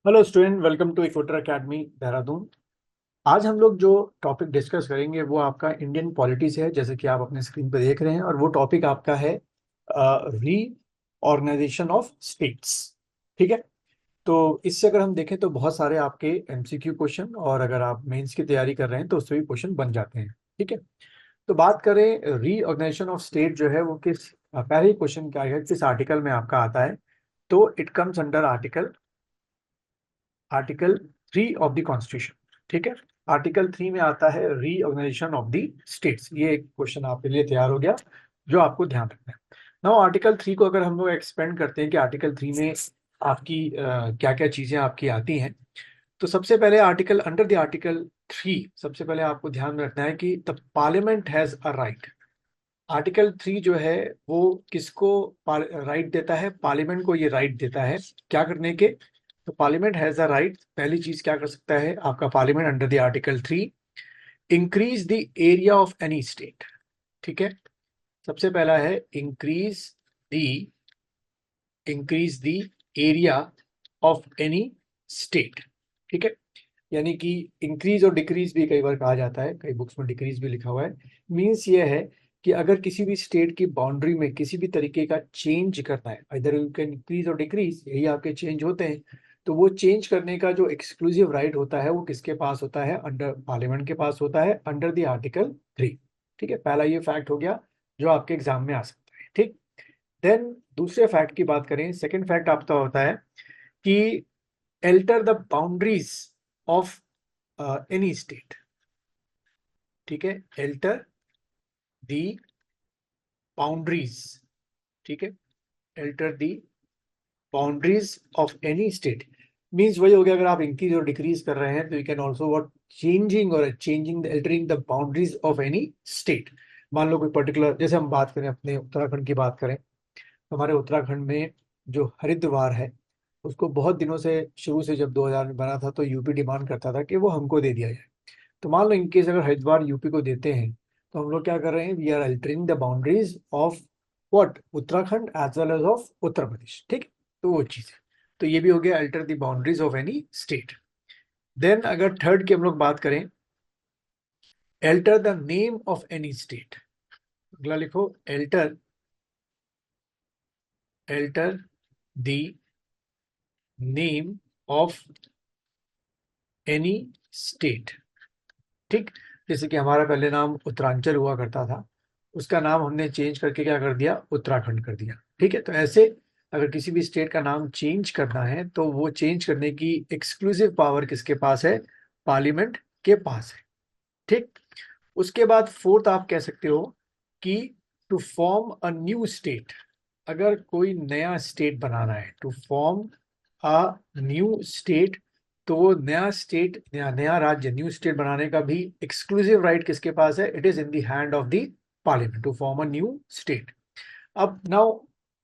Hello student, welcome to Equator Academy Dehradun. आज हम लोग जो टॉपिक डिस्कस करेंगे वो आपका इंडियन पॉलिटी से है, जैसे कि आप अपने स्क्रीन पर देख रहे हैं। और वो टॉपिक आपका है री ऑर्गेनाइजेशन ऑफ स्टेट्स। ठीक है। तो इससे अगर हम देखें तो बहुत सारे आपके एमसीक्यू क्वेश्चन, और अगर आप मेंस की तैयारी कर रहे हैं तो उससे भी क्वेश्चन बन जाते हैं। ठीक है। तो बात करें री ऑर्गेनाइजेशन ऑफ स्टेट जो है वो किस पहले ही क्वेश्चन क्या है, किस आर्टिकल में आपका आता है। तो it comes under article 3 of the constitution. ठीक है। आर्टिकल 3 में आता है रीऑर्गेनाइजेशन ऑफ द स्टेट्स। ये एक क्वेश्चन आपके लिए तैयार हो गया जो आपको ध्यान रखना है। नाउ आर्टिकल 3 को अगर हम लोग एक्सपेंड करते हैं कि आर्टिकल 3 में आपकी क्या क्या चीजें आपकी आती हैं। तो सबसे पहले आर्टिकल अंडर द आर्टिकल 3 सबसे पहले आपको ध्यान में रखना है कि the parliament has a right. Article 3 जो है वो किसको राइट देता है? पार्लियामेंट को ये राइट देता है क्या करने के। तो पार्लियामेंट हैज अ राइट, पहली चीज क्या कर सकता है आपका parliament under the article 3? Increase the area of any state. ठीक है। सबसे पहला है the increase the area of any state. ठीक है। यानी कि इंक्रीज और डिक्रीज भी कई बार कहा जाता है, कई बुक्स में डिक्रीज भी लिखा हुआ है। मीन्स ये है कि अगर किसी भी स्टेट की बाउंड्री में किसी भी तरीके का चेंज करना है, इधर यू कैन इंक्रीज और डिक्रीज, यही आपके चेंज होते हैं। तो वो चेंज करने का जो एक्सक्लूसिव राइट होता है वो किसके पास होता है? अंडर पार्लियामेंट के पास होता है, अंडर द आर्टिकल 3। ठीक है, पहला ये फैक्ट हो गया जो आपके एग्जाम में आ सकता है। ठीक। देन दूसरे फैक्ट की बात करें, सेकेंड फैक्ट आपका होता है कि alter the boundaries of any state. ठीक है। एल्टर दी बाउंड्रीज। ठीक है। Alter the boundaries of any state means वही हो गया, अगर आप इंक्रीज और डिक्रीज कर रहे हैं तो you can also what changing altering the boundaries of any state. मान लो कोई पर्टिकुलर, जैसे हम बात करें अपने उत्तराखंड की बात करें, तो हमारे उत्तराखंड में जो हरिद्वार है उसको बहुत दिनों से, शुरू से जब 2000 में बना था तो यूपी डिमांड करता था कि वो हमको दे दिया जाए। तो मान लो इनकेस अगर हरिद्वार यूपी को देते हैं तो हम लोग क्या कर रहे हैं? We are altering the boundaries of what? Uttarakhand as well as of Uttar Pradesh. ठीक। तो वो चीज है। तो ये भी हो गया alter the boundaries of any state. Then अगर थर्ड की हम लोग बात करें, alter the name of any state. अगला लिखो, alter alter the name of any state. ठीक। जैसे कि हमारा पहले नाम उत्तरांचल हुआ करता था, उसका नाम हमने चेंज करके क्या कर दिया? उत्तराखंड कर दिया। ठीक है। तो ऐसे अगर किसी भी स्टेट का नाम चेंज करना है तो वो चेंज करने की एक्सक्लूसिव पावर किसके पास है? पार्लियामेंट के पास है। ठीक। उसके बाद फोर्थ आप कह सकते हो कि to form a new state. अगर कोई नया स्टेट बनाना है, to form a new state, तो वो नया स्टेट, नया नया राज्य, न्यू स्टेट बनाने का भी एक्सक्लूसिव राइट किसके पास है? It is in the hand of the parliament to form a new state. अब now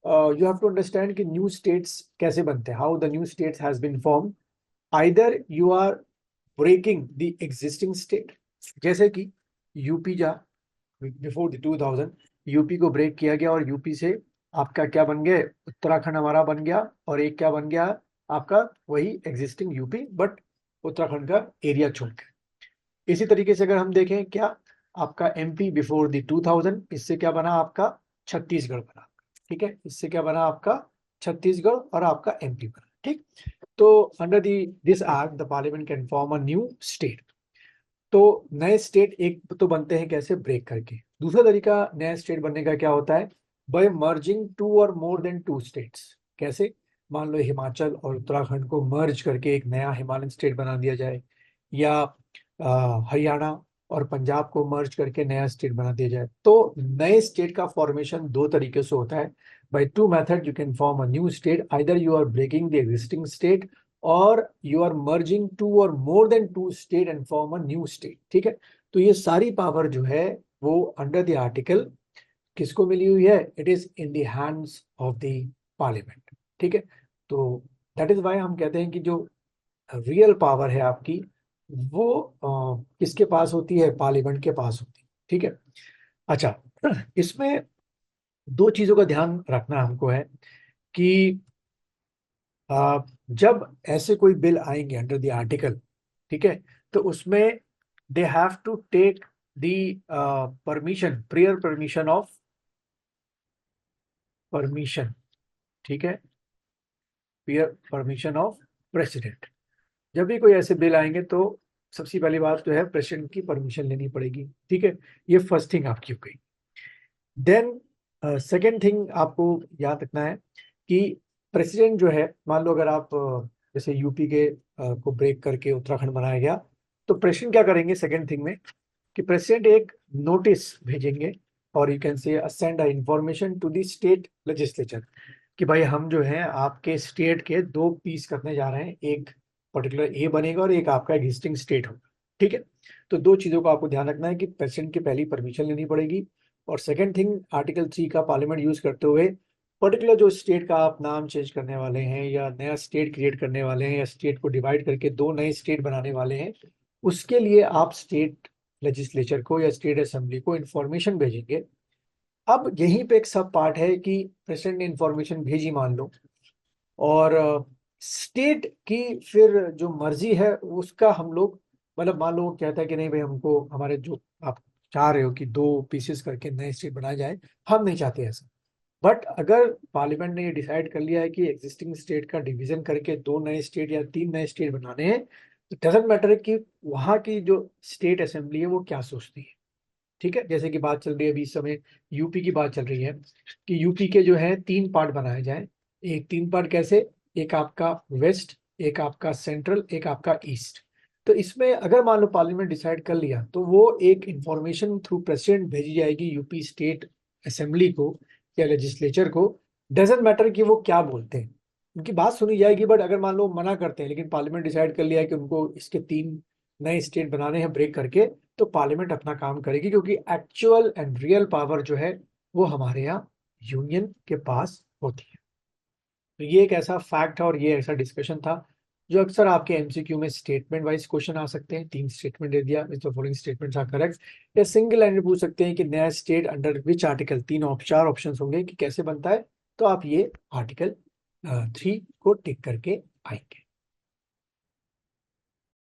you have to understand कि न्यू स्टेट्स कैसे बनते हैं, how the new states has been form. Either you are breaking the existing state, जैसे कि UP जा, before the 2000 UP को break किया गया और यूपी से आपका क्या बन गए? उत्तराखंड हमारा बन गया। और एक क्या बन गया आपका? वही एग्जिस्टिंग यूपी, बट उत्तराखंड का एरिया छोड़ के। इसी तरीके से अगर हम देखें, क्या आपका एमपी बिफोर द 2000, इससे क्या बना आपका? छत्तीसगढ़ बना। ठीक है। इससे क्या बना आपका? छत्तीसगढ़, और आपका एमपी बना। ठीक। तो under this act the parliament can form a new state. तो नए स्टेट एक तो बनते हैं कैसे? ब्रेक करके। दूसरा तरीका नया स्टेट बनने का क्या होता है? बाय मर्जिंग टू और मोर देन टू स्टेट्स। कैसे? मान लो हिमाचल और उत्तराखंड को मर्ज करके एक नया हिमालयन स्टेट बना दिया जाए, या हरियाणा और पंजाब को मर्ज करके नया स्टेट बना दिया जाए। तो नए स्टेट का फॉर्मेशन दो तरीके से होता है। By two method you can form a new state, either you are breaking the existing state, और यू आर मर्जिंग टू और more than two state and form a new state. ठीक है। तो ये सारी पावर जो है वो अंडर द आर्टिकल किसको मिली हुई है? It is in the hands of the parliament. ठीक है। तो दैट इज वाई हम कहते हैं कि जो रियल पावर है आपकी वो किसके पास होती है? पार्लियामेंट के पास होती है। ठीक है। अच्छा, इसमें दो चीजों का ध्यान रखना हमको है कि जब ऐसे कोई बिल आएंगे अंडर द आर्टिकल, ठीक है, तो उसमें they have to take the permission, prior permission of permission, ठीक है, प्रियर परमिशन ऑफ प्रेसिडेंट। जब भी कोई ऐसे बिल आएंगे तो सबसे पहली बात जो है प्रेसिडेंट की परमिशन लेनी पड़ेगी, ठीक है। ये फर्स्ट थिंग आपकी हो गई। देन सेकेंड थिंग आपको याद रखना है कि प्रेसिडेंट जो है, मान लो अगर आप जैसे यूपी के को ब्रेक करके उत्तराखंड बनाया गया, तो प्रेसिडेंट क्या करेंगे सेकेंड थिंग में, कि प्रेसिडेंट एक नोटिस भेजेंगे, और you can say send a information to the state legislature, कि भाई हम जो है आपके स्टेट के दो पीस करने जा रहे हैं, एक पर्टिकुलर ए बनेगा और एक आपका एग्जिस्टिंग स्टेट होगा, ठीक है। तो दो चीजों का आपको ध्यान रखना है कि प्रेसिडेंट की पहली परमिशन लेनी पड़ेगी, और सेकंड थिंग आर्टिकल 3 का पार्लियामेंट यूज करते हुए पर्टिकुलर जो स्टेट का आप नाम चेंज करने वाले हैं या नया स्टेट क्रिएट करने वाले हैं या स्टेट को डिवाइड करके दो नए स्टेट बनाने वाले हैं, उसके लिए आप स्टेट लेजिस्लेचर को या स्टेट असेंबली को इंफॉर्मेशन भेजेंगे। अब यहीं पे एक सब पार्ट है कि प्रेसिडेंट ने इंफॉर्मेशन भेजी मान लो, और स्टेट की फिर जो मर्जी है उसका हम लोग, मतलब मान लो वो कहता है कि नहीं भाई हमको हमारे जो आप चाह रहे हो कि दो पीसेस करके नए स्टेट बनाए जाए, हम नहीं चाहते ऐसा। बट अगर पार्लियामेंट ने ये डिसाइड कर लिया है कि एग्जिस्टिंग स्टेट का डिवीजन करके दो नए स्टेट या तीन नए स्टेट बनाने हैं, तो डजेंट मैटर कि वहां की जो स्टेट असेंबली है वो क्या सोचती है, ठीक है। जैसे कि बात चल रही है अभी इस समय यूपी की बात चल रही है कि यूपी के जो है तीन पार्ट बनाए जाए। एक तीन पार्ट कैसे, एक आपका वेस्ट, एक आपका सेंट्रल, एक आपका ईस्ट। तो इसमें अगर मान लो पार्लियामेंट डिसाइड कर लिया तो वो एक इंफॉर्मेशन थ्रू प्रेसिडेंट भेजी जाएगी यूपी स्टेट असेंबली को या लेजिस्लेचर को। डजेंट मैटर कि वो क्या बोलते हैं, उनकी बात सुनी जाएगी। बट अगर मान लो मना करते हैं लेकिन पार्लियामेंट डिसाइड कर लिया है कि उनको इसके तीन नए स्टेट बनाने हैं ब्रेक करके, तो पार्लियामेंट अपना काम करेगी, क्योंकि एक्चुअल एंड रियल पावर जो है वो हमारे यहाँ यूनियन के पास होती है। तो ये एक ऐसा फैक्ट है और ये ऐसा डिस्कशन था जो अक्सर आपके एमसीक्यू में स्टेटमेंट वाइज क्वेश्चन आ सकते हैं। तीन स्टेटमेंट दे दिया, इस फॉलोइंग स्टेटमेंट्स आर करेक्ट, या सिंगल लाइन में पूछ सकते हैं कि नया स्टेट अंडर विच आर्टिकल, तीन चार ऑप्शन होंगे कि कैसे बनता है। तो आप ये आर्टिकल 3 को टिक करके आएंगे।